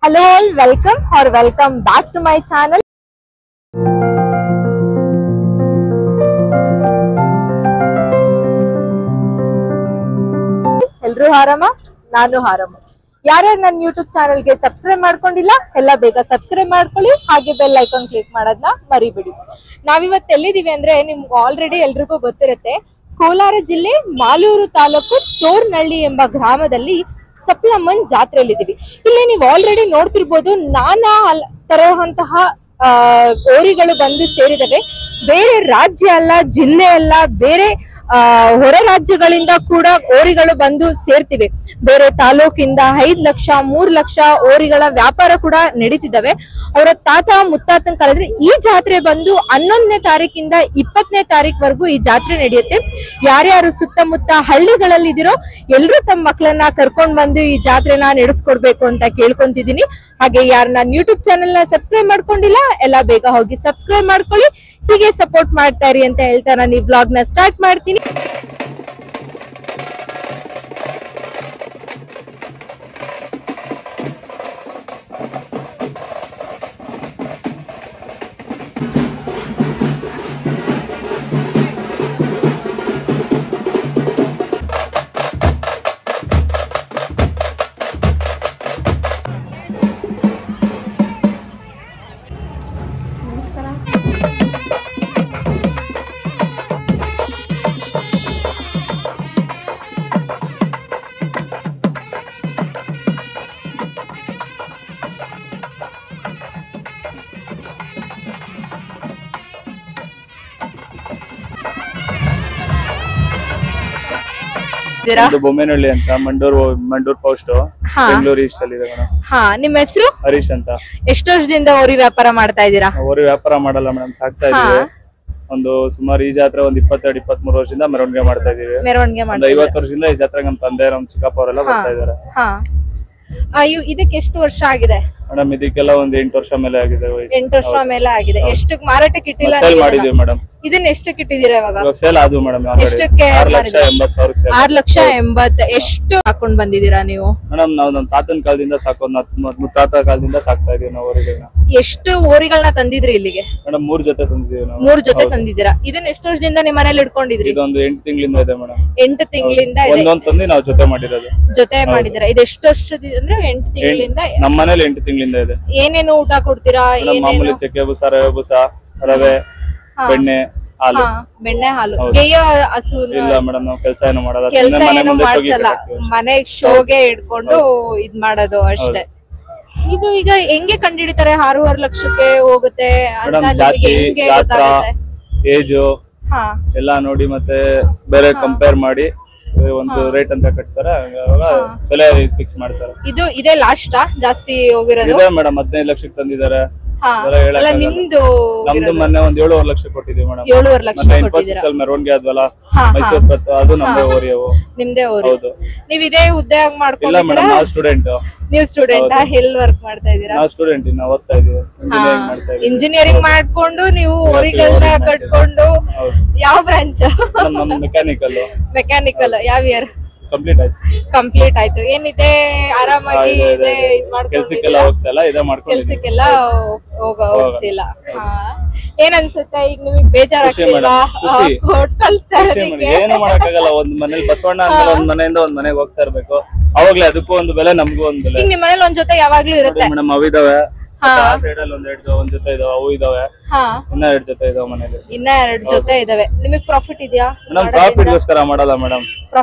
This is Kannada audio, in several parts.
Hello all, welcome back to my channel. ಎಲ್ರು ಆರಾಮ, ನಾನು ಆರಾಮ. ಯಾರ್ಯಾರು ನನ್ನ ಯೂಟ್ಯೂಬ್ ಚಾನೆಲ್ ಗೆ ಸಬ್ಸ್ಕ್ರೈಬ್ ಮಾಡ್ಕೊಂಡಿಲ್ಲ ಎಲ್ಲ ಬೇಗ ಸಬ್ಸ್ಕ್ರೈಬ್ ಮಾಡ್ಕೊಳ್ಳಿ, ಹಾಗೆ ಬೆಲ್ ಐಕಾನ್ ಕ್ಲಿಕ್ ಮಾಡೋದನ್ನ ಮರಿಬೇಡಿ. ನಾವಿವತ್ತು ಎಲ್ಲಿದೀವಿ ಅಂದ್ರೆ ನಿಮ್ಗೆ ಆಲ್ರೆಡಿ ಎಲ್ರಿಗೂ ಗೊತ್ತಿರುತ್ತೆ, ಕೋಲಾರ ಜಿಲ್ಲೆ ಮಾಲೂರು ತಾಲೂಕು ತೋರ್ನಹಳ್ಳಿ ಎಂಬ ಗ್ರಾಮದಲ್ಲಿ ಸಪ್ಲಮ್ಮನ್ ಜಾತ್ರೆಯಲ್ಲಿದ್ದೀವಿ. ಇಲ್ಲಿ ನೀವು ಆಲ್ರೆಡಿ ನೋಡ್ತಿರ್ಬೋದು, ನಾನಾ ತರಹಂತಹ ಓರಿಗಳು ಬಂದು ಸೇರಿದವೆ. ಬೇರೆ ರಾಜ್ಯ ಅಲ್ಲ, ಜಿಲ್ಲೆ ಅಲ್ಲ, ಬೇರೆ ಹೊರ ರಾಜ್ಯಗಳಿಂದ ಕೂಡ ಓರಿಗಳು ಬಂದು ಸೇರ್ತಿವೆ. ಬೇರೆ ತಾಲೂಕಿಂದ 5 ಲಕ್ಷ 3 ಲಕ್ಷ ಓರಿಗಳ ವ್ಯಾಪಾರ ಕೂಡ ನಡೀತಿದ್ದಾವೆ. ಅವರ ತಾತ ಮುತ್ತಾತನ ಕಾಲದಲ್ಲಿ ಈ ಜಾತ್ರೆ ಬಂದು 11ನೇ ತಾರೀಕಿಂದ 20ನೇ ತಾರೀಕು ಈ ಜಾತ್ರೆ ನಡೆಯುತ್ತೆ. ಯಾರ್ಯಾರು ಸುತ್ತಮುತ್ತ ಹಳ್ಳಿಗಳಲ್ಲಿ ಇದೀರೋ ಎಲ್ರು ತಮ್ಮ ಮಕ್ಕಳನ್ನ ಕರ್ಕೊಂಡ್ ಬಂದು ಈ ಜಾತ್ರೆನ ನಡೆಸ್ಕೊಡ್ಬೇಕು ಅಂತ ಕೇಳ್ಕೊಂತಿದೀನಿ. ಹಾಗೆ ಯಾರು ನನ್ನ ಯೂಟ್ಯೂಬ್ ಚಾನೆಲ್ ನ ಸಬ್ಸ್ಕ್ರೈಬ್ ಮಾಡ್ಕೊಂಡಿಲ್ಲ ಎಲ್ಲ ಬೇಗ ಹೋಗಿ ಸಬ್ಸ್ಕ್ರೈಬ್ ಮಾಡ್ಕೊಳ್ಳಿ, ಹೀಗೆ ಸಪೋರ್ಟ್ ಮಾಡ್ತಾ ಇರಿ ಅಂತ ಹೇಳ್ತಾ ನಾನು ಈ ಬ್ಲಾಗ್ ನ ಸ್ಟಾರ್ಟ್ ಮಾಡ್ತೀನಿ. ಬೊಮ್ಮೆನಹಳ್ಳಿ ಅಂತ ಮಂಡೂರ್ ಪೋಸ್ಟ್ ಬೆಂಗಳೂರು ಈಸ್ಟ್ ಅಲ್ಲಿ ಇದೆ ಮೇಡಮ್. ನಿಮ್ಮ ಹೆಸರು? ಹರೀಶ್ ಅಂತ. ಎಷ್ಟು ವರ್ಷದಿಂದ ಓರಿ ವ್ಯಾಪಾರ ಮಾಡ್ತಾ ಇದ್ದೀರಾ? ಓರಿ ವ್ಯಾಪಾರ ಮಾಡಲ್ಲ ಮೇಡಮ್, ಸಾಕ್ತಾ ಇದೀವಿ. ಒಂದು ಸುಮಾರು ಈ ಜಾತ್ರೆ ಒಂದು 22-23 ವರ್ಷದಿಂದ ಮೆರವಣಿಗೆ ಮಾಡ್ತಾ ಇದೀವಿ. ಮೆರವಣಿಗೆ ಒಂದು 50 ವರ್ಷದಿಂದ ಈ ಜಾತ್ರೆ ನಮ್ಮ ತಂದೆ ನಮ್ಮ ಚಿಕ್ಕಪ್ಪ ಅವರೆಲ್ಲ ಬರ್ತಾ ಇದಾರೆ. ಇದಕ್ಕೆ ಎಷ್ಟು ವರ್ಷ ಆಗಿದೆ ಮೇಡಮ್? ಇದಕ್ಕೆಲ್ಲ ಒಂದು 8 ವರ್ಷ ಮೇಲೆ ಆಗಿದೆ. 8 ವರ್ಷ ಮೇಲೆ ಆಗಿದೆ. ಎಷ್ಟು ಮಾರಾಟಕ್ಕೆ ಇಟ್ಟಿಲ್ಲ? ಸೇಲ್ ಮಾಡಿದೀವಿ ಮೇಡಮ್. ಇದನ್ನ ಎಷ್ಟಕ್ಕೆ ಇಟ್ಟಿದ್ದೀರಾ ಇವಾಗ? ಸೇಲ್ ಆದ್ವು ಮೇಡಮ್. ಎಷ್ಟಕ್ಕೆ? 6,80,000. 6,80,000. ಎಷ್ಟು ಹಾಕೊಂಡ್ ಬಂದಿದ್ದೀರಾ ನೀವು? ಮೇಡಮ್ ನಾವು ನಮ್ಮ ತಾತನ ಕಾಲದಿಂದ ಮುತ್ತಾತ ಕಾಲದಿಂದ ಸಾಕ್ತಾ ಇದೀವಿ ನಾವು ಓರಿಗಳನ್ನ. ಎಷ್ಟು ಓರಿಗಳನ್ನ ತಂದಿದ್ರಿ ಇಲ್ಲಿಗೆ? ಮೇಡಮ್ 3 ಜೊತೆ ತಂದಿದೀವಿ ನಾವು. 3 ಜೊತೆ ತಂದಿದ್ದೀರಾ. ಇದನ್ನ ಎಷ್ಟು ವರ್ಷದಿಂದ ನಿಮ್ಮ ಮನೇಲಿ ಇಟ್ಕೊಂಡಿದ್ರಿ? ಇದೊಂದು 8 ತಿಂಗಳಿಂದ ಇದೆ ಮೇಡಮ್. 8 ತಿಂಗಳಿಂದ ಒಂದೊಂದು ತಂದು ನಾವು ಜೊತೆ ಮಾಡಿರೋದು. ಜೊತೆ ಮಾಡಿದಿರಾ? ಇದು ಎಷ್ಟು ವರ್ಷದಿಂದ ಅಂದ್ರೆ 8 ತಿಂಗಳಿಂದ? ನಮ್ಮ ಮನೇಲಿ 8 ತಿಂಗಳಿಂದ ಇದೆ. ಏನೇನು ಊಟ ಕೊಡ್ತೀರಾ? ಮಾಮೂಲಿ ಚಕ್ಕೆ ಬೂಸ, ರವೆ ಬೂಸ, ರವೆ, ಬೆಣ್ಣೆ, ಹಾಲು. ಬೆಣ್ಣೆ, ಹಾಲು. ಗೇಯ ಹಸು ಇಲ್ಲ ಮೇಡಮ್, ನಾವು ಕೆಲಸ ಏನು ಮಾಡಲ್ಲ, ಕೆಲಸ ಏನು ಮಾಡ್ಸಲ್ಲ, ಮನೆ ಶೋಗೆ ಇಟ್ಕೊಂಡು ಇದ್ ಮಾಡೋದು ಅಷ್ಟೇ. ಇದು ಈಗ ಹೆಂಗೆ ಕಂಡಿಡಿತಾರೆ 6.5 ಲಕ್ಷಕ್ಕೆ ಹೋಗುತ್ತೆ ಅಂತ? ಜಾತಿ, ಗಾತ್ರ, ಏಜು ಎಲ್ಲ ನೋಡಿ ಮತ್ತೆ ಬೇರೆ ಕಂಪೇರ್ ಮಾಡಿ ಒಂದು ರೇಟ್ ಅಂತ ಕಟ್ತಾರೆ, ಬೆಲೆ ಫಿಕ್ಸ್ ಮಾಡ್ತಾರೆ. ಇದು ಇದೇ ಲಾಸ್ಟ್ ಜಾಸ್ತಿ ಹೋಗಿರೋದು? ಇದೆ ಮೇಡಮ್, 15 ಲಕ್ಷಕ್ಕೆ ತಂದಿದ್ದಾರೆ. ನಿಮ್ದು ನಮ್ದು ಮೊನ್ನೆ ಒಂದು 7.5 ಲಕ್ಷ ಕೊಟ್ಟಿದೀವಿ ಮೇಡಮ್. 7.5 ಲಕ್ಷ ಮೆರವಣಿಗೆ ಆದ್ವಲ್ಲ, ಮೈಸೂರು ಪತ್ತು, ಅದು ನಮ್ದೇ ಓರಿ. ಅವು ನಿಮ್ದೇ ಓರಿ? ಹೌದು. ನೀವ್ ಇದೇ ಉದ್ಯೋಗ ಮಾಡ್ಕೊಂಡಿದ್ದೀರಾ? ಇಲ್ಲ ಮೇಡಮ್, ನಾವು ಸ್ಟೂಡೆಂಟ್. ನೀವು ಸ್ಟೂಡೆಂಟ್? ಎಲ್ಲಿ ವರ್ಕ್ ಮಾಡ್ತಾ ಇದ್ದೀರಾ? ನಾವು ಸ್ಟೂಡೆಂಟ್, ನಾವು ಓದ್ತಾ ಇದೀವಿ, ಇಂಜಿನಿಯರಿಂಗ್ ಮಾಡ್ತಾ ಇದೀವಿ. ಇಂಜಿನಿಯರಿಂಗ್ ಮಾಡ್ಕೊಂಡು ನೀವು ಓರಿಗಳನ್ನ ಕಟ್ಕೊಂಡು ಯಾವ ಬ್ರಾಂಚ್? ನಮ್ಮ ಮೆಕ್ಯಾನಿಕಲ್. ಮೆಕ್ಯಾನಿಕಲ್ ಯಾವ ಇಯರ್? ಕಂಪ್ಲೀಟ್ ಆಯ್ತು. ಏನಿದೆ ಆರಾಮಾಗಿ ಕೆಲ್ಸಕ್ಕೆಲ್ಲ ಹೋಗ್ತಲ್ಲ, ಇದೇ ಮಾಡ್ಕೊಂಡು ಕೆಲ್ಸಕ್ಕೆಲ್ಲ ಹೋಗ್ತಿಲ್ಲ. ಏನ್ ಅನ್ಸುತ್ತೆ ಈಗ ನಿಮಗೆ? ಬೇಜಾರಾಗ್ತಿಲ್ಲ? ಏನು ಮಾಡಕ್ಕಾಗಲ್ಲ, ಒಂದ್ ಮನೇಲಿ ಬಸವಣ್ಣ ಅಂದ್ರೆ ಒಂದ್ ಮನೆಯಿಂದ ಒಂದ್ ಮನೆಗೆ ಹೋಗ್ತಾ ಇರ್ಬೇಕು. ಅವಾಗ್ಲೇ ಅದಕ್ಕೂ ಒಂದು ಬೆಲೆ, ನಮಗೂ ಒಂದು ಬೆಲೆ. ನಿಮ್ ಮನೇಲಿ ಒಂದ್ ಜೊತೆ ಯಾವಾಗ್ಲೂ ಇರುತ್ತೆ ಮೇಡಮ್. ಅವಿದಾವೆ ಸೈಡ್ ಅಲ್ಲಿ ಒಂದ್ ಜೊತೆ ಇದಾವೆ, ಅವು ಇದಾವೆ. ಇನ್ನ 2 ಜೊತೆ ಇದಾವೆ ಮನೇಲಿ. ಇನ್ನ 2 ಜೊತೆ ಇದಾವೆ. ನಿಮಗ್ ಪ್ರಾಫಿಟ್ ಇದೆಯಾ? ಮೇಡಮ್ ಪ್ರಾಫಿಟ್ ಗೋಸ್ಕರ ಮಾಡಲ್ಲ ಮೇಡಮ್.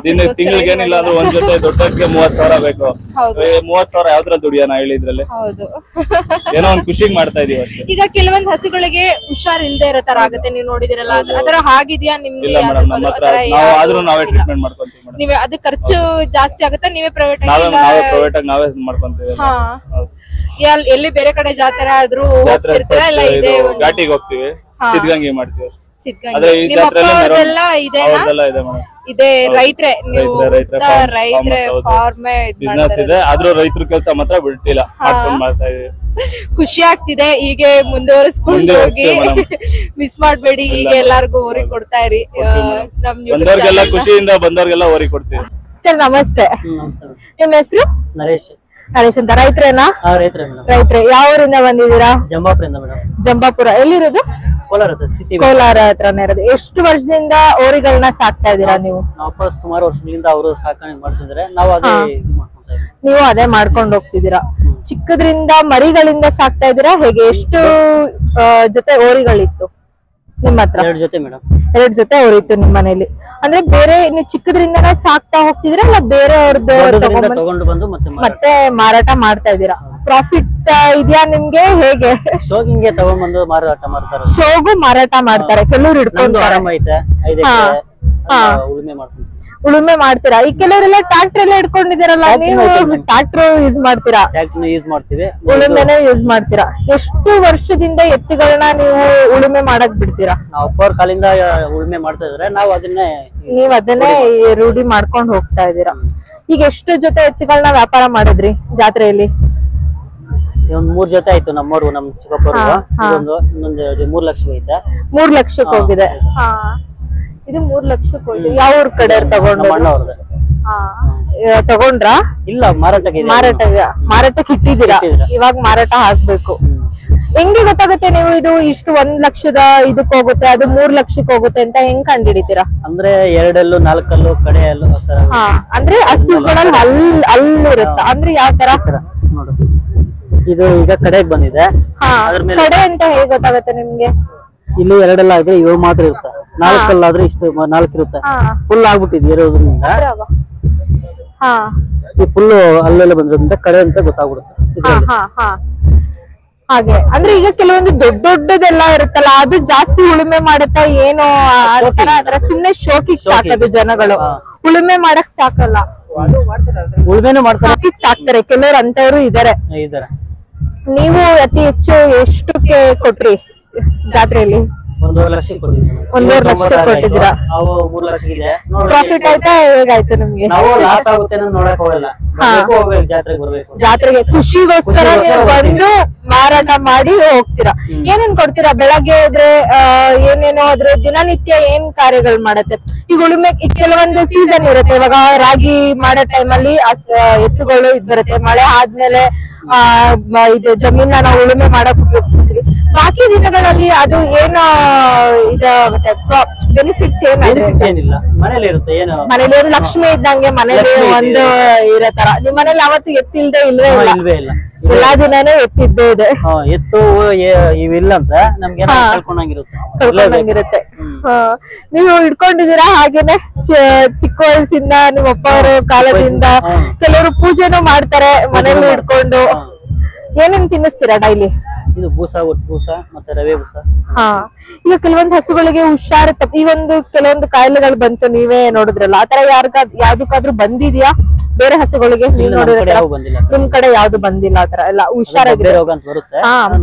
ತಿಂಗಳಿಗೆ ಏನಿಲ್ಲ ಅಂದ್ರೆ ಒಂದ್ ಜೊತೆ ದೊಡ್ಡಕ್ಕೆ 30,000 ಬೇಕು. 30,000 ಯಾವ್ದ್ರ ದುಡಿಯೋಣ ಹೇಳಿ ಇದ್ರಲ್ಲಿ? ಹೌದು, ಏನೋ ಒಂದ್ ಖುಷಿಗೆ ಮಾಡ್ತಾ ಇದೀವಿ ಅಷ್ಟೇ. ಈಗ ಕೆಲವೊಂದ್ ಹಸುಗಳಿಗೆ ಹುಷಾರ್ ಇಲ್ದೇ ಇರೋ ತರ ಆಗುತ್ತೆ, ನೀವು ನೋಡಿದಿರಲ್ಲ, ಅದರ ಹಾಗಿದ್ಯಾ ನಿಮ್ಗೆ? ಇಲ್ಲ ಮೇಡಮ್, ನಮ್ಮ ಹತ್ರ ಆದ್ರೂ ನಾವೇ ಟ್ರೀಟ್ಮೆಂಟ್ ಮಾಡ್ಕೊಂತೀವಿ ಮೇಡಮ್. ನೀವೇ? ಅದು ಖರ್ಚು ಜಾಸ್ತಿ ಆಗುತ್ತೆ, ನೀವೇ ಪ್ರೈವೇಟ್ ನಾವೇ ನಾವೇ ಮಾಡ್ಕೊಂತೀವಿ. ಎಲ್ಲಿ ಬೇರೆ ಕಡೆ ಜಾತ್ರೆ ಆದ್ರೂ ಘಾಟಿಗೆ ಹೋಗ್ತೀವಿ, ಸಿದ್ಧಗಂಗೆ ಮಾಡ್ತೀವಿ. ಇದೆ ರೈತರೇ ಬಿಸ್ನೆಸ್ ಇದೆ, ಆದ್ರೂ ರೈತರ ಕೆಲಸ ಮಾತ್ರ ಬಿಟ್ಟಿಲ್ಲ, ಮಾಡ್ಕೊಂಡು ಮಾಡ್ತಾ ಇದೀವಿ. ಖುಷಿ ಆಗ್ತಿದೆ. ಹೀಗೆ ಮುಂದುವರಿಸ್ಕೊಂಡು ಹೋಗಿ, ಮಿಸ್ ಮಾಡ್ಬೇಡಿ. ಈಗ ಎಲ್ಲಾರ್ಗು ಓರಿ ಕೊಡ್ತಾ ಇರಿ. ಬಂದವ್ರಿಗೆಲ್ಲ ಖುಷಿಯಿಂದ ಬಂದವ್ರಿಗೆಲ್ಲ ಓರಿ ಕೊಡ್ತೀವಿ. ಸರ್ ನಮಸ್ತೆ, ನಿಮ್ಮ ಹೆಸರು? ನರೇಶ್. ನರೇಶ್ ಅಂತ ರೈತರೇನಾ? ರೈತರೇ ಮೇಡಮ್. ರೈತರೇ. ಯಾವ ಊರಿಂದ ಬಂದಿದ್ದೀರಾ? ಜಂಬಾಪುರದಿಂದ ಮೇಡಮ್. ಜಂಬಾಪುರ ಎಲ್ಲಿರೋದು? ಕೋಲಾರ ಸಿಟಿ. ಕೋಲಾರ ಹತ್ರನೇ ಇರೋದು. ಎಷ್ಟು ವರ್ಷದಿಂದ ಓರಿಗಳನ್ನ ಸಾಕ್ತಾ ಇದ್ದೀರಾ ನೀವು? ನಾವು ಸುಮಾರು ವರ್ಷಗಳಿಂದ ಅವರು ಸಾಕಣೆ ಮಾಡ್ತಿದ್ದಾರೆ, ನಾವು ಅದೇ ಮಾಡ್ಕೊಂತಾ ಇದ್ದೀವಿ. ನೀವು ಅದೇ ಮಾಡ್ಕೊಂಡು ಹೋಗ್ತಿದ್ದೀರಾ? ಚಿಕ್ಕದ್ರಿಂದ ಮರಿಗಳಿಂದ ಸಾಕ್ತಾ ಇದ್ದೀರಾ ಹೇಗೆ? ಎಷ್ಟು ಜೊತೆ ಓರಿಗಳಿತ್ತು ನಿಮ್ಮ ಹತ್ರ? 2 ಜೊತೆ ಮೇಡಮ್. 2 ಜೊತೆ ಓರಿತ್ತು ನಿಮ್ಮ ಮನೇಲಿ. ಅಂದ್ರೆ ಬೇರೆ ನೀವು ಚಿಕ್ಕದ್ರಿಂದನೇ ಸಾಕ್ತಾ ಹೋಗ್ತಿದ್ದೀರಾ ಇಲ್ಲ ಬೇರೆ ಅವ್ರದ್ದು ತಗೊಂಡು ಬಂದು ಮತ್ತೆ ಮಾರಾಟ ಮಾಡ್ತಾ ಇದ್ದೀರಾ? ಪ್ರಾಫಿಟ್ ಇದೆಯಾ ನಿಮ್ಗೆ ಹೇಗೆ? ಶೋಗಿಂಗೆ ತಗೊಂಡ್ಬಂದು ಮಾರಾಟ ಮಾಡ್ತಾರೆ. ಶೋಗು ಮಾರಾಟ ಮಾಡ್ತಾರೆ, ಕೆಲವ್ರು ಹಿಡ್ಕೊಂಡು ಆರಾಮ ಐತೆ. 5 ಎಕರೆ ಉಳುಮೆ ಮಾಡ್ಕೊಂತೀವಿ. ಉಳುಮೆ ಮಾಡ್ತೀರಾ? ಈ ಕೆಲವರೆಲ್ಲ ಟ್ರಾಕ್ಟರ್ ಎಲ್ಲ ಹಿಡ್ಕೊಂಡಿದ್ದೀರಲ್ಲ, ನೀವು ಟ್ರಾಕ್ಟರ್ ಯೂಸ್ ಮಾಡ್ತೀರಾ? ಟ್ರಾಕ್ಟರ್ ಯೂಸ್ ಮಾಡ್ತೀವಿ, ಉಳುಮೆನೆ ಯೂಸ್ ಮಾಡ್ತೀರಾ. ಎಷ್ಟು ವರ್ಷದಿಂದ ಎತ್ತುಗಳನ್ನ ನೀವು ಉಳುಮೆ ಮಾಡಕ್ ಬಿಡ್ತೀರಾ? ನಾವು ಅಪ್ಪವ್ರ ಕಾಲಿಂದ ಉಳುಮೆ ಮಾಡ್ತಾ ಇದ್ರೆ ನಾವು ಅದನ್ನೇ ರೂಢಿ ಮಾಡ್ಕೊಂಡು ಹೋಗ್ತಾ ಇದ್ದೀರಾ. ಈಗ ಎಷ್ಟು ಜೊತೆ ಎತ್ತುಗಳನ್ನ ವ್ಯಾಪಾರ ಮಾಡಿದ್ರಿ ಜಾತ್ರೆಯಲ್ಲಿ? ಒಂದ್ 3 ಜೊತೆ ಆಯ್ತು. ನಮ್ಮವ್ರು ನಮ್ ಚಿಕ್ಕಪ್ಪರು ಇನ್ನೊಂದು 3 ಲಕ್ಷ ಐತೆ. 3 ಲಕ್ಷಕ್ಕೆ ಹೋಗಿದೆ. ಇದು 3 ಲಕ್ಷಕ್ಕೆ ಹೋಗಿದೆ. ಯಾವ ಊರ್ ಕಡೆ ತಗೊಂಡು? ತಗೊಂಡ್ರಾ? ಇಲ್ಲ, ಮಾರಾಟಕ್ಕೆ ಇಟ್ಟಿದ್ದೀರಾ? ಇವಾಗ ಮಾರಾಟ ಹಾಕ್ಬೇಕು. ಹೆಂಗೆ ಗೊತ್ತಾಗುತ್ತೆ ನೀವು ಇದು ಇಷ್ಟು 1 ಲಕ್ಷದ ಇದಕ್ಕೆ ಹೋಗುತ್ತೆ, ಅದು 3 ಲಕ್ಷಕ್ಕೆ ಹೋಗುತ್ತೆ ಅಂತ ಹೆಂಗ್ ಕಂಡಿಡಿತೀರಾ? ಅಂದ್ರೆ 2 4 ಕಡೆ ಅಂದ್ರೆ ಹಸುಗಳಲ್ಲಿ ಅಲ್ಲಿರುತ್ತ? ಅಂದ್ರೆ ಯಾವ ತರ ನೋಡು, ಇದು ಈಗ ಕಡೆಗೆ ಬಂದಿದೆ. ಕಡೆ ಅಂತ ಹೇಗೆ ಗೊತ್ತಾಗುತ್ತೆ ನಿಮ್ಗೆ? ಇಲ್ಲಿ 2 ಆದ್ರೆ 7 ಮಾತ್ರ ಇರುತ್ತೆ. 4 ಆದ್ರೆ ಇಷ್ಟು 4 ಇರುತ್ತೆ. ಫುಲ್ ಆಗ್ಬಿಟ್ಟಿದೆ ಇರೋದ್ರಿಂದ ಈ ಫುಲ್ ಅಲ್ಲೆಲ್ಲ ಬಂದ್ರಿಂದ ಕಡೆ ಅಂತ ಗೊತ್ತಾಗ್ಬಿಡುತ್ತೆ. ಹಾಗೆ ಅಂದ್ರೆ ಈಗ ಕೆಲವೊಂದು ದೊಡ್ಡದೆಲ್ಲ ಇರುತ್ತಲ್ಲ, ಅದು ಜಾಸ್ತಿ ಉಳುಮೆ ಮಾಡುತ್ತಾ ಏನೋ ಸುಮ್ನೆ ಶೋಕಿಗೆ ಸಾಕದು ಜನಗಳು, ಉಳುಮೆ ಮಾಡಕ್ ಸಾಕಲ್ಲ. ಉಳುಮೆನೂ ಮಾಡ್ತಾರೆ, ಸಾಕ್ತಾರೆ ಕೆಲವರು ಅಂತವ್ರು ಇದಾರೆ. ನೀವು ಅತಿ ಹೆಚ್ಚು ಎಷ್ಟಕ್ಕೆ ಕೊಟ್ರಿ ಜಾತ್ರೆಯಲ್ಲಿ? 1.5 ಲಕ್ಷ ಕೊಟ್ಟಿದ್ದೀರಾ? 3 ಲಕ್ಷ ಇದೆ. ಪ್ರಾಫಿಟ್ ಆಯ್ತಾ ಹೇಗಾಯ್ತು ನಿಮ್ಗೆ? ನಾವು ಲಾಸ್ ಆಗುತ್ತೆ ನೋಡಕ್ ಹೋಗಲ್ಲ, ಜಾತ್ರೆಗೆ ಬರ್ಬೇಕು. ಜಾತ್ರೆಗೆ ಖುಷಿಗೋಸ್ಕರ ನೀವು ಬಂದು ಮಾರಾಟ ಮಾಡಿ ಹೋಗ್ತೀರಾ. ಏನೇನ್ ಕೊಡ್ತೀರಾ? ಬೆಳಗ್ಗೆ ಇದ್ರೆ ಏನೇನೋ ಅದ್ರ ದಿನನಿತ್ಯ ಏನ್ ಕಾರ್ಯಗಳು ಮಾಡತ್ತೆ? ಈಗ ಉಳುಮೆ ಕೆಲವೊಂದು ಸೀಸನ್ ಇರುತ್ತೆ, ಇವಾಗ ರಾಗಿ ಮಾಡೋ ಟೈಮಲ್ಲಿ ಎತ್ತುಗಳು ಬರುತ್ತೆ. ಮಳೆ ಆದ್ಮೇಲೆ ಇದು ಜಮೀನ ನಾವು ಉಳುಮೆ ಮಾಡಕ್ ಉಪಯೋಗಿಸ್ತೀವಿ. ಬಾಕಿ ದಿನಗಳಲ್ಲಿ ಅದು ಏನೋ ಇದಾಗುತ್ತೆ, ಬೆನಿಫಿಟ್ಸ್ ಏನಿಲ್ಲ. ಮನೇಲಿ ಇರುತ್ತೆ, ಏನು ಮನೇಲಿ ಲಕ್ಷ್ಮಿ ಇದ್ದಂಗೆ ಮನೇಲಿ ಒಂದು ಇರೋ ತರ. ನಿಮ್ ಮನೇಲಿ ಯಾವತ್ತು ಎತ್ತಿಲ್ದೆ ಇಲ್ವೇ ಇಲ್ಲ? ಎಲ್ಲಾ ದಿನಾನು ಎತ್ತಿದ್ದೇ ಇದೆ. ಎತ್ತು ಇವಿಲ್ಲ ಅಂತ ನಮ್ಗೆ ಕಳ್ಕೊಂಡಂಗಿರುತ್ತೆ. ನೀವು ಹಿಡ್ಕೊಂಡಿದೀರಾ ಹಾಗೇನೆ ಚಿಕ್ಕ ವಯಸ್ಸಿಂದ? ನಿಮ್ಮ ಅಪ್ಪ ಅವರು ಕಾಲದಿಂದ ಕೆಲವರು ಪೂಜೆನೂ ಮಾಡ್ತಾರೆ ಮನೇಲಿ ಹಿಡ್ಕೊಂಡು. ಏನೇನ್ ತಿನ್ನಿಸ್ತೀರಾ ಡೈಲಿ? ಇದು ಬೂಸ, ಒಟ್ಟು ಬೂಸ ಮತ್ತೆ ರವೆ ಬೂಸ. ಈಗ ಕೆಲವೊಂದು ಹಸುಗಳಿಗೆ ಹುಷಾರು ಈ ಒಂದು ಕೆಲವೊಂದು ಕಾಯಿಲೆಗಳು ಬಂತು, ನೀವೇ ನೋಡಿದ್ರಲ್ಲ, ಆತರ ಯಾವ್ದಕ್ಕಾದ್ರೂ ಬಂದಿದ್ಯಾ ಬೇರೆ ಹಸುಗಳಿಗೆ? ನೀವ್ ನೋಡಿದ್ರೆ ನಿಮ್ ಕಡೆ ಯಾವ್ದು ಬಂದಿಲ್ಲ ಆತರ ಎಲ್ಲ ಹುಷಾರಾಗಿದೆ?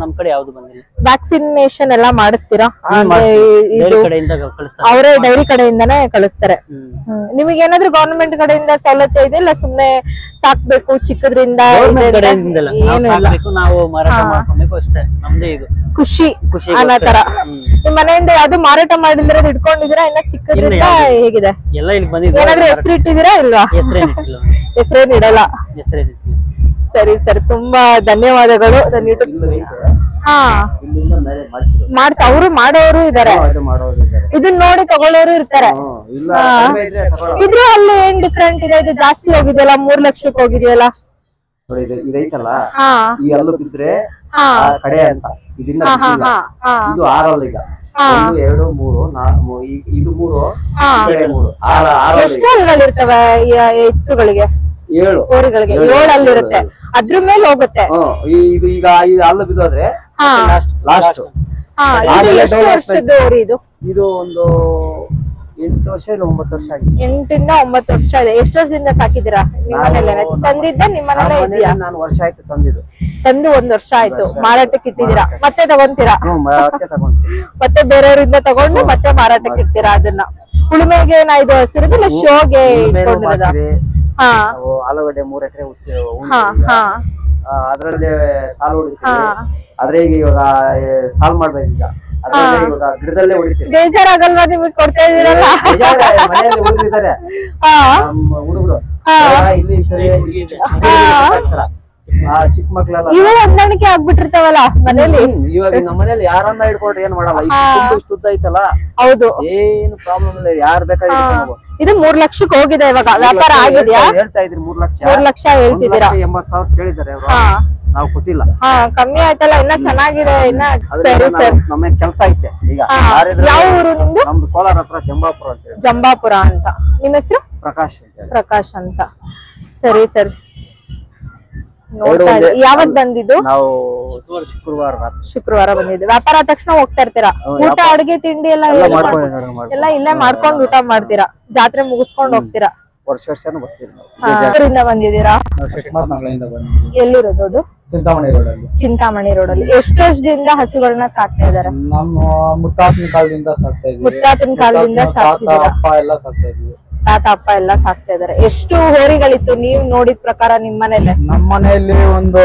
ನಮ್ ಕಡೆ ಯಾವ್ದು ಬಂದಿಲ್ಲ. ವ್ಯಾಕ್ಸಿನೇಷನ್ ಎಲ್ಲಾ ಮಾಡಿಸ್ತೀರಾ? ಅವರೇ ಡೈರಿ ಕಡೆಯಿಂದಾನೇ ಕಳಿಸ್ತಾರೆ. ನಿಮಗೆ ಏನಾದ್ರು ಗವರ್ನಮೆಂಟ್ ಕಡೆಯಿಂದ ಸೌಲಭ್ಯ ಇದೆ ಇಲ್ಲ ಸುಮ್ನೆ ಸಾಕ್ಬೇಕು ಚಿಕ್ಕದ್ರಿಂದ? ಖುಷಿ ಅನ್ನೋ ತರ. ನಿಮ್ ಮನೆಯಿಂದ ಯಾವ್ದು ಮಾರಾಟ ಮಾಡಿದ್ರೆ ಇಟ್ಕೊಂಡಿದೀರಾ? ಇನ್ನ ಚಿಕ್ಕದ್ರಿಂದ ಹೇಗಿದೆ? ಏನಾದ್ರು ಹೆಸರು ಇಟ್ಟಿದ್ದೀರಾ ಇಲ್ವಾ? ಹೆಸರೇನ್ ಇಡಲ್ಲ. ಸರಿ ಸರಿ, ತುಂಬಾ ಧನ್ಯವಾದಗಳು. ನನ್ನ ಯೂಟ್ಯೂಬ್ ಅವರು ಮಾಡೋರು ಇದಾರೆ, ಇದನ್ನ ನೋಡಿ ತಗೊಳ್ಳೋರು ಇರ್ತಾರೆ. ಇದ್ರ ಅಲ್ಲಿ ಏನ್ ಡಿಫ್ರೆಂಟ್ ಇದೆ? ಇದು ಜಾಸ್ತಿ ಹೋಗಿದೆಯಲ್ಲ, 3 ಲಕ್ಷಕ್ಕೆ ಹೋಗಿದೆಯಲ್ಲ? ಇದೈತಲ್ಲ, ಈ ಅಲ್ಲು ಬಿದ್ರೆ ಕಡೆ ಅಂತ ಇದನ್ನ ಇದು 6 ಈಗ 1 2 3 4 ಇದು 3 ಎಷ್ಟು ಹಲ್ಲುಗಳಿರ್ತವೆ ಎತ್ತುಗಳಿಗೆ? 7 ಓರಿಗಳಿಗೆ 7 ಹಲ್ಲಿರುತ್ತೆ. ಅದ್ರ ಮೇಲೆ ಹೋಗುತ್ತೆ ಇದು. ಈಗ ಹಲ್ಲು ಬಿದ್ದೋದ್ರೆ ಲಾಸ್ಟ್. ಎಷ್ಟು ವರ್ಷದ ಓರಿ ಇದು? ಇದು ಒಂದು 8 ವರ್ಷ ಇಲ್ಲ 9 ವರ್ಷ ಆಗಿದೆ. 8 ಇಂದ 9 ವರ್ಷ ಇದೆ. ಎಷ್ಟು ವರ್ಷದಿಂದ ಸಾಕಿದ್ದೀರಾ? ನಿಮ್ಮ ಮನೇಲೆ ತಂದಿದ್ದ? ನಿಮ್ಮ ಮನೇಲೆ ಇದೆಯಾ? ನಾನು ವರ್ಷ ಆಯ್ತು ತಂದಿದ್ದು. ತಂದು 1 ವರ್ಷ ಆಯ್ತು. ಮಾರಾಟಕ್ಕೆ ಇಟ್ಟಿದ್ದೀರಾ? ಮತ್ತೆ ತಗೊಂತೀರಾ? ಮತ್ತೆ ಬೇರೆಯವರಿಂದ ತಗೊಂಡು ಮತ್ತೆ ಮಾರಾಟಕ್ಕೆ ಇಡ್ತೀರಾ ಅದನ್ನ? ಉಳುಮೆಗೆ ಇದು ಹಸಿರುದಿಲ್ಲ, ಶೋಗೆ ಇಟ್ಕೊಂಡಿರೋದ? ಆಲೂಗಡ್ಡೆ 3 ಎಕರೆ ಅದ್ರಲ್ಲಿ ಸಾಲು ಹೊಡಿತೀವಿ. ಆದ್ರೆ ಈಗ ಇವಾಗ ಸಾಲ್ ಮಾಡ್ಬೇಕು. ಈಗ ಗಿಡದಲ್ಲೇ ಹೊಡಿತೀವಿ. ಬೇಜಾರಾಗಲ್ವಾ ನಿಮಗೆ ಕೊಡ್ತಾ ಇದೀರಲ್ಲ? ಹುಡುಗರು ಇಲ್ಲಿ ಚಿಕ್ಕ ಮಕ್ಳೆಲ್ಲ ಇವು ಹೊಂದಾಣಿಕೆ ಆಗ್ಬಿಟ್ಟಿರ್ತಾವಲ್ಲ ಮನೇಲಿ. ಇವಾಗ ನಮ್ಮ ಮನೇಲಿ ಯಾರನ್ನ ಹಿಡ್ಕೊಂಡ್ರೆ ಏನ್ ಮಾಡಲ್ಲ, ಇಷ್ಟು ಉದ್ದ ಐತಲ್ಲ. ಹೌದು, ಏನು ಪ್ರಾಬ್ಲಮ್ ಇಲ್ಲ, ಯಾರ್ ಬೇಕಾದ್ರೆ. ಇದು 3 ಲಕ್ಷಕ್ಕೆ ಹೋಗಿದೆ ಇವಾಗ, ವ್ಯಾಪಾರ ಆಗಿದ್ಯಾ? ಹೇಳ್ತಾ ಇದ್ರಿ 3 ಲಕ್ಷ. 3 ಲಕ್ಷ ಹೇಳ್ತಿದ್ದೀರಾ? 80,000 ಕೇಳಿದಾರೆ ಅವ್ರು, ನಾವು ಕೊಟ್ಟಿಲ್ಲ. ಕಮ್ಮಿ ಆಯ್ತಲ್ಲ, ಇನ್ನ ಚೆನ್ನಾಗಿದೆ ಇನ್ನ. ಸರಿ ಸರ್, ನಮಗೆ ಕೆಲಸ ಐತೆ ಈಗ. ಯಾವ ಊರು ನಿಮ್ದು? ನಮ್ದು ಕೋಲಾರ ಹತ್ರ ಜಂಬಾಪುರ ಅಂತ ಹೇಳಿ. ಜಂಬಾಪುರ ಅಂತ. ನಿಮ್ಮ ಹೆಸರು? ಪ್ರಕಾಶ್ ಅಂತ. ಪ್ರಕಾಶ್ ಅಂತ. ಸರಿ ಸರ್, ಯಾವತ್ ಬಂದಿದ್ದು? ನಾವು ಶುಕ್ರವಾರ ಬಂದಿದ್ದು. ವ್ಯಾಪಾರ ಆದ ತಕ್ಷಣ ಹೋಗ್ತಾ ಇರ್ತೀರಾ? ಊಟ ಅಡ್ಗೆ ತಿಂಡಿ ಎಲ್ಲ ಎಲ್ಲ ಇಲ್ಲೇ ಮಾಡ್ಕೊಂಡು ಊಟ ಮಾಡ್ತೀರಾ? ಜಾತ್ರೆ ಮುಗಿಸ್ಕೊಂಡು ಹೋಗ್ತೀರಾ? ವರ್ಷನೂ ಬರ್ತೀವಿ. ಬಂದಿದ್ದೀರಾ? ಎಲ್ಲಿರೋದು ಅದು? ಚಿಂತಾಮಣಿ ರೋಡ್ ಅಲ್ಲಿ. ಚಿಂತಾಮಣಿ ರೋಡ್ ಅಲ್ಲಿ. ಎಷ್ಟು ವರ್ಷದಿಂದ ಹಸುಗಳನ್ನ ಸಾಕ್ತಾ ಇದಾರೆ? ನಮ್ಮ ಮುತ್ತಾತನ ಕಾಲದಿಂದ ಸಾಕ್ತಾ ಇದೀವಿ. ಮುತ್ತಾತನ ಕಾಲದಿಂದ ಸಾಕ್ತಿದ್ದೀರಾ? ಅಪ್ಪ ಎಲ್ಲ ಸಾಕ್ತಾ ಇದೀವಿ. ತಾತ ಅಪ್ಪ ಎಲ್ಲ ಸಾಕ್ತಾ ಇದಾರೆ. ಎಷ್ಟು ಹೋರಿಗಳಿತ್ತು ನೀವು ನೋಡಿದ ಪ್ರಕಾರ ನಿಮ್ ಮನೇಲಿ? ನಮ್ಮ ಮನೆಯಲ್ಲಿ ಒಂದು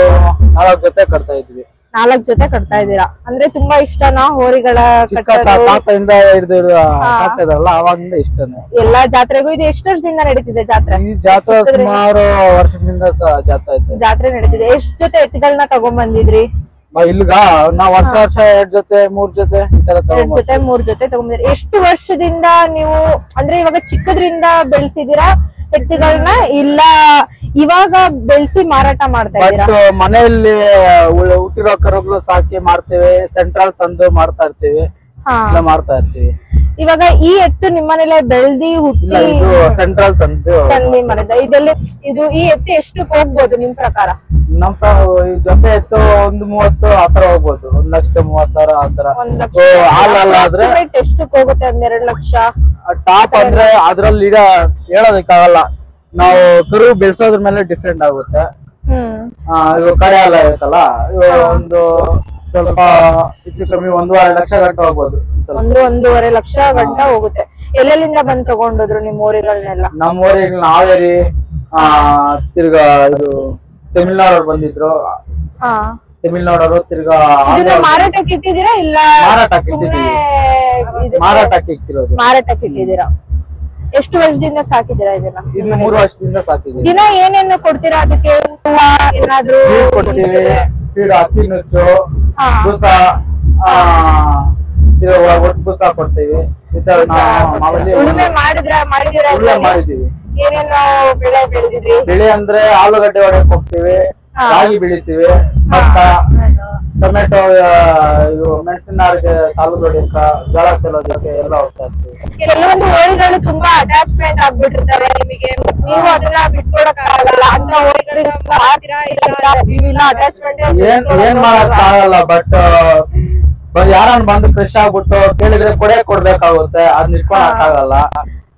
4 ಜೊತೆ ಕಟ್ತಾ ಇದ್ವಿ. 4 ಜೊತೆ ಕಟ್ತಾ ಇದ್ದೀರಾ ಅಂದ್ರೆ ತುಂಬಾ ಇಷ್ಟನಾ ಹೋರಿಗಳ ತಾತದಿಂದ ಹಿಡಿದು ಸಾಕ್ತಾ ಇದಾರಲ್ಲ, ಅವಾಗಿಂದ ಇಷ್ಟನೇ. ಎಲ್ಲಾ ಜಾತ್ರೆಗೂ ಇದು ಎಷ್ಟು ವರ್ಷದಿಂದ ನಡೀತಿದೆ ಜಾತ್ರೆ? ಈ ಜಾತ್ರೆ ಸುಮಾರು ವರ್ಷದಿಂದ ಜಾತ್ರೆ ನಡೀತಿದೆ. ಎಷ್ಟ್ ಜೊತೆ ಎತ್ತುಗಳನ್ನ ತಗೊಂಡ್ ಬಂದಿದ್ರಿ ಇಲ್ಗ? ನಾವ್ ವರ್ಷ 2 ಜೊತೆ 3 ಜೊತೆ ಈ ತರ 2 ಜೊತೆ 3 ಜೊತೆ ತಗೊಂಡ್ಬಂದಿರಿ. ಎಷ್ಟು ವರ್ಷದಿಂದ ನೀವು ಅಂದ್ರೆ ಇವಾಗ ಚಿಕ್ಕದ್ರಿಂದ ಬೆಳೆಸಿದೀರಾ ಎತ್ತುಗಳನ್ನ, ಇಲ್ಲ ಇವಾಗ ಬೆಳೆಸಿ ಮಾರಾಟ ಮಾಡ್ತಾ ಇದ್ದೀರಾ? ಮನೆಯಲ್ಲಿ ಹುಟ್ಟಿರೋ ಕರುಗಳು ಸಾಕಿ ಮಾಡ್ತೇವೆ, ಸೆಂಟ್ರಲ್ ತಂದು ಮಾಡ್ತಾ ಇರ್ತೀವಿ, ಮಾಡ್ತಾ ಇರ್ತೀವಿ. ಇವಾಗ ಈ ಎತ್ತು ನಿಮ್ಮನೇಲೆ ಬೆಳ್ದಿ ಹುಟ್ಟಿ ಸೆಂಟ್ರಲ್ ತಂದು ಮರದ ಇದೆಲ್ಲ ಇದು ಈ ಎತ್ತು ಎಷ್ಟು ಹೋಗ್ಬೋದು ನಿಮ್ ಪ್ರಕಾರ? ನಮ್ ಜೊತೆ ಎತ್ತು 130 ಆತರ ಹೋಗ್ಬೋದು. 1,30,000 ಆತರ. ಆದ್ರೆ ಎಷ್ಟು ಹೋಗುತ್ತೆ? 2 ಲಕ್ಷ ಟಾಪ್ ಅಂದ್ರೆ ಅದ್ರಲ್ಲಿ ಹೇಳೋದಕ್ಕಾಗಲ್ಲ. ನಾವು ಕರು ಬೆಳೆಸೋದ್ರ ಮೇಲೆ ಡಿಫ್ರೆಂಟ್ ಆಗುತ್ತೆ. ಇವಾಗ ಕಡೆ ಎಲ್ಲ ಇರುತ್ತಲ್ಲ, ಒಂದು ಸ್ವಲ್ಪ ಹೆಚ್ಚು ಕಮ್ಮಿ 1.5 ಲಕ್ಷ ಗಂಟೆ ಹೋಗ್ಬೋದು. 1.5 ಲಕ್ಷ ಗಂಟೆ ಹೋಗುತ್ತೆ. ಎಲ್ಲೆಲ್ಲಿಂದ ಬಂದ್ ತಗೊಂಡೋದ್ರು ನಿಮ್ ಊರಿಗಳನ್ನೆಲ್ಲ? ನಮ್ಮ ಊರಿಗೆ ಹಾವೇರಿ, ತಿರ್ಗಾ ಇದು ತಮಿಳ್ನಾಡವ್ರು ಬಂದಿದ್ರು. ತಮಿಳ್ನಾಡವರು ತಿರ್ಗಾ ಮಾರಾಟಕ್ಕೆ ಇಟ್ಟಿದ್ದೀರಾ? ಇಲ್ಲ ಮಾರಾಟಕ್ಕೆ ಇಟ್ಟಿರೋದು. ಮಾರಾಟಕ್ಕೆ ಇಟ್ಟಿದ್ದೀರಾ? ಎಷ್ಟು ವರ್ಷದಿಂದ ಸಾಕಿದ್ದೀರಾ ಇದನ್ನ? ಇನ್ನು 3 ವರ್ಷದಿಂದ ಸಾಕಿದ್ದೀವಿ. ದಿನ ಏನೇನು ಕೊಡ್ತೀರಾ ಅದಕ್ಕೆ? ಏನಾದ್ರು ಕೊಡ್ತೀವಿ, ಅಕ್ಕಿ ನುಚ್ಚು, ಬೂಸ, ಒಟ್ಟು ಬೂಸ ಕೊಡ್ತೀವಿ. ಉಳುಮೆ ಮಾಡಿದೀವಿ. ಏನೇನು ಬೆಳೆ ಬೆಳೆದಿದ್ರಿ? ಬೆಳೆ ಅಂದ್ರೆ ಆಲೂಗಡ್ಡೆ ಹೊಡೆಯಕ್ ಹೋಗ್ತೀವಿ, ರಾಗಿ ಬೆಳಿತೀವಿ, ಭತ್ತ, ಟೊಮೆಟೊ, ಮೆಣಸಿನಗೆ ಸಾಲು ಹೊಡಿಯಕ, ಜೋಳ ಚೆಲ್ಲೋದಕ್ಕೆ ಎಲ್ಲ ಹೋಗ್ತಾ ಇರ್ತೀವಿ. ಕೆಲವೊಂದು ಹೋರಿಗಳು ತುಂಬಾ ಅಟ್ಯಾಚ್ಮೆಂಟ್ ಆಗ್ಬಿಟ್ಟಿರ್ತವೆ ನಿಮಗೆ, ನೀವು ಅದನ್ನ ಬಿಟ್ಕೊಡಕ್ ಆಗಲ್ಲ ಅಂತ ಹೋರಿಗಳಿಗೆ ಅಟ್ಯಾಚ್ಮೆಂಟ್ ಏನ್ ಮಾಡಕ್ ಆಗಲ್ಲ. ಬಟ್ ಯಾರನ್ನ ಬಂದು ಫ್ರೆಶ್ ಆಗ್ಬಿಟ್ಟು ಕೇಳಿದ್ರೆ ಕೊಡ್ಬೇಕಾಗುತ್ತೆ, ಅದ್ ಇಟ್ಕೊಳಕ್ ಆಗಲ್ಲ.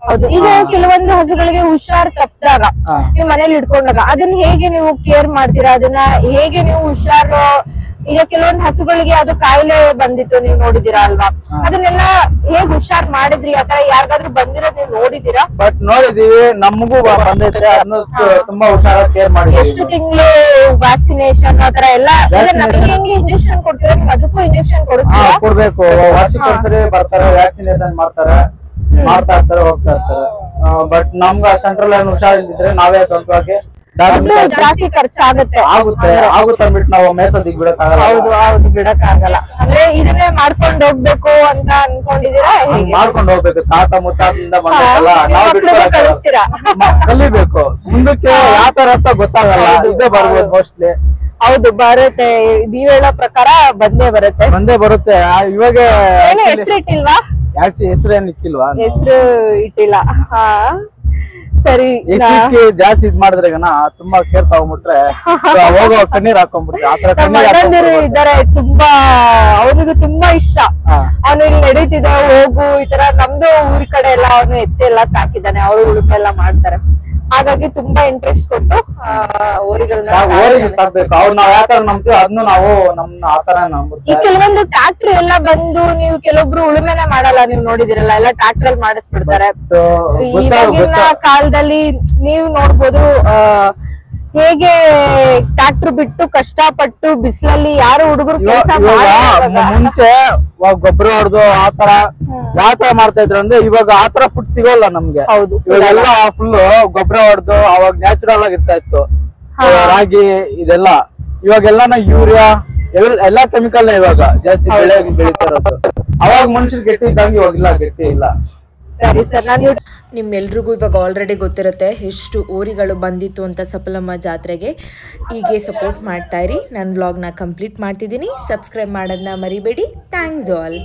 ಹೌದು. ಈಗ ಕೆಲವೊಂದು ಹಸುಗಳಿಗೆ ಹುಷಾರ್ ತಪ್ಪಿದಾಗ ನೀವು ಮನೇಲಿ ಇಟ್ಕೊಂಡಾಗ ಅದನ್ನ ಹೇಗೆ ನೀವು ಕೇರ್ ಮಾಡ್ತೀರಾ? ಅದನ್ನ ಹೇಗೆ ನೀವು ಹುಷಾರು? ಈಗ ಕೆಲವೊಂದು ಹಸುಗಳಿಗೆ ಅದು ಕಾಯಿಲೆ ಬಂದಿತ್ತು, ನೀವು ನೋಡಿದೀರಾ ಅಲ್ವಾ? ಅದನ್ನೆಲ್ಲ ಹೇಗ್ ಹುಷಾರ್ ಮಾಡಿದ್ರಿ? ಆತರ ಯಾರಿಗಾದ್ರೂ ಬಂದಿರೋದ್ ನೀವು ನೋಡಿದೀರಾ? ಬಟ್ ನೋಡಿದೀವಿ, ನಮಗೂ ಬಂದೈತೆ, ತುಂಬಾ ಹುಷಾರಾಗಿ ಕೇರ್ ಮಾಡಿದ್ವಿ. ಎಷ್ಟು ತಿಂಗಳು ವ್ಯಾಕ್ಸಿನೇಷನ್ ಆತರ ಎಲ್ಲ ಹೆಂಗೆ ಇಂಜೆಕ್ಷನ್ ಕೊಡ್ತೀರಾ? ನೀವು ಅದಕ್ಕೂ ಇಂಜೆಕ್ಷನ್ ಕೊಡ್ಬೇಕು. ವರ್ಷಕ್ಕೊಂದ್ಸರಿ ಬರ್ತಾರೆ, ವ್ಯಾಕ್ಸಿನೇಷನ್ ಮಾಡ್ತಾರೆ, ಮಾಡ್ತಾ ಇರ್ತಾರೆ, ಹೋಗ್ತಾ ಇರ್ತಾರೆ. ಬಟ್ ನಮ್ಗ ಸೆಂಟ್ರಲ್ ಏನ್ ಹುಷಾರಿಲ್ದಿದ್ರೆ ನಾವೇ ಸ್ವಂತವಾಗಿ ಜಾಸ್ತಿ ಖರ್ಚಾಗುತ್ತೆ ಆಗುತ್ತೆ ಅಂದ್ಬಿಟ್ಟು ನಾವು ಮೇಸೋದಿಕ್ ಬಿಡಕ್ಕಾಗಲ್ಲ. ಹೌದು ಬಿಡಕ್ ಆಗಲ್ಲ. ಅಂದ್ರೆ ಇದನ್ನೇ ಮಾಡ್ಕೊಂಡು ಹೋಗ್ಬೇಕು ಅಂತ ಅನ್ಕೊಂಡಿದೀರಾ? ಮಾಡ್ಕೊಂಡು ಹೋಗ್ಬೇಕು. ತಾತ ಮುತ್ತಾತಿಂದ ಬಂದಿರಲ್ಲ, ನಾವು ಕಲಿಬೇಕು. ಮುಂದಕ್ಕೆ ಯಾವ ತರ ಅಂತ ಗೊತ್ತಾಗಲ್ಲ, ಇದೇ ಬರ್ಬೋದು ಮೋಸ್ಟ್ಲಿ. ಹೌದು ಬರುತ್ತೆ, ನೀವ್ ಹೇಳೋ ಪ್ರಕಾರ ಬಂದೇ ಬರುತ್ತೆ. ಇವಾಗ ಹೆಸರು ಇಟ್ಟಿಲ್ವಾ? ಹೆಸರು ಏನ್ ಇಕ್ಕಿಲ್ವಾ? ಹೆಸರು ಇಟ್ಟಿಲ್ಲ. ಸರಿ, ಜಾಸ್ತಿ ಇದ್ ಮಾಡಿದ್ರೆ ತುಂಬಾ ಕೇರ್ ತಗೊಂಡ್ಬಿಟ್ರೆ ಹೋಗೋ ಕಣ್ಣೀರ್ ಹಾಕೊಂಡ್ಬಿಟ್ರೆ ಆತರ ಇದಾರೆ. ತುಂಬಾ ಅವನಿಗೂ ತುಂಬಾ ಇಷ್ಟ. ಅವನು ಇಲ್ಲಿ ನಡೀತಿದ್ದ ಹೋಗು ಈ ತರ. ನಮ್ದು ಊರ್ ಕಡೆ ಎಲ್ಲ ಅವನು ಎತ್ತೆಲ್ಲ ಸಾಕಿದ್ದಾನೆ, ಅವರು ಉಳುಮೆ ಎಲ್ಲ ಮಾಡ್ತಾರೆ. ಹಾಗಾಗಿ ತುಂಬಾ ಇಂಟ್ರೆಸ್ಟ್ ಕೊಟ್ಟು ಓರಿಗೆ ಸಾಕ್ಬೇಕು. ಅವ್ರು ನಾವ್ ಯಾತರ ನಂಬ್ತೀವಿ ಅದನ್ನು ನಾವು ಆತರ ನಂಬ್ತೀವಿ. ಈ ಕೆಲವೊಂದು ಟ್ರಾಕ್ಟರ್ ಎಲ್ಲ ಬಂದು, ನೀವು ಕೆಲವೊಬ್ರು ಉಳುಮೆನೆ ಮಾಡಲ್ಲ, ನೀವು ನೋಡಿದಿರಲ್ಲ, ಎಲ್ಲ ಟ್ರಾಕ್ಟರ್ ಅಲ್ಲಿ ಮಾಡಿಸ್ಬಿಡ್ತಾರೆ. ಇವಾಗಿನ ಕಾಲದಲ್ಲಿ ನೀವು ನೋಡ್ಬೋದು ಹೇಗೆ ಟ್ರಾಕ್ಟರ್ ಬಿಟ್ಟು ಕಷ್ಟಪಟ್ಟು ಬಿಸಿಲಲ್ಲಿ ಯಾರು ಹುಡುಗರು ಕೆಲಸ ಮುಂಚೆ ಗೊಬ್ಬರ ಹೊಡೆದು ಆತರ ಯಾತರ ಮಾಡ್ತಾ ಇದ್ರು ಅಂದ್ರೆ ಇವಾಗ ಆತರ ಫುಡ್ ಸಿಗೋಲ್ಲ ನಮ್ಗೆ. ಹೌದು, ಇವಾಗೆಲ್ಲ ಫುಲ್ ಗೊಬ್ಬರ ಹೊಡೆದು ಅವಾಗ ನ್ಯಾಚುರಲ್ ಆಗಿ ಇರ್ತಾ ಇತ್ತು. ರಾಗಿ ಇದೆಲ್ಲ ಇವಾಗೆಲ್ಲ ಯೂರಿಯಾ ಎಲ್ಲಾ ಕೆಮಿಕಲ್ ಇವಾಗ ಜಾಸ್ತಿ ಬೆಳೀತಾ ಇರೋದು. ಅವಾಗ ಮನುಷ್ಯರು ಗಟ್ಟಿ ಇದ್ದಂಗೆ ಇವಾಗಿಲ್ಲ, ಗಟ್ಟಿ ಇಲ್ಲ. ಸರಿ ಸರ್, ನಾನು ನಿಮ್ಮೆಲ್ರಿಗೂ ಇವಾಗ ಆಲ್ರೆಡಿ ಗೊತ್ತಿರುತ್ತೆ ಎಷ್ಟು ಓರಿಗಳು ಬಂದಿತ್ತು ಅಂತ ಸಫಲಮ್ಮ ಜಾತ್ರೆಗೆ. ಹೀಗೆ ಸಪೋರ್ಟ್ ಮಾಡ್ತಾ ಇರಿ. ನಾನು ವ್ಲಾಗ್ನ ಕಂಪ್ಲೀಟ್ ಮಾಡ್ತಿದ್ದೀನಿ. ಸಬ್ಸ್ಕ್ರೈಬ್ ಮಾಡೋದನ್ನ ಮರಿಬೇಡಿ. Thanks all.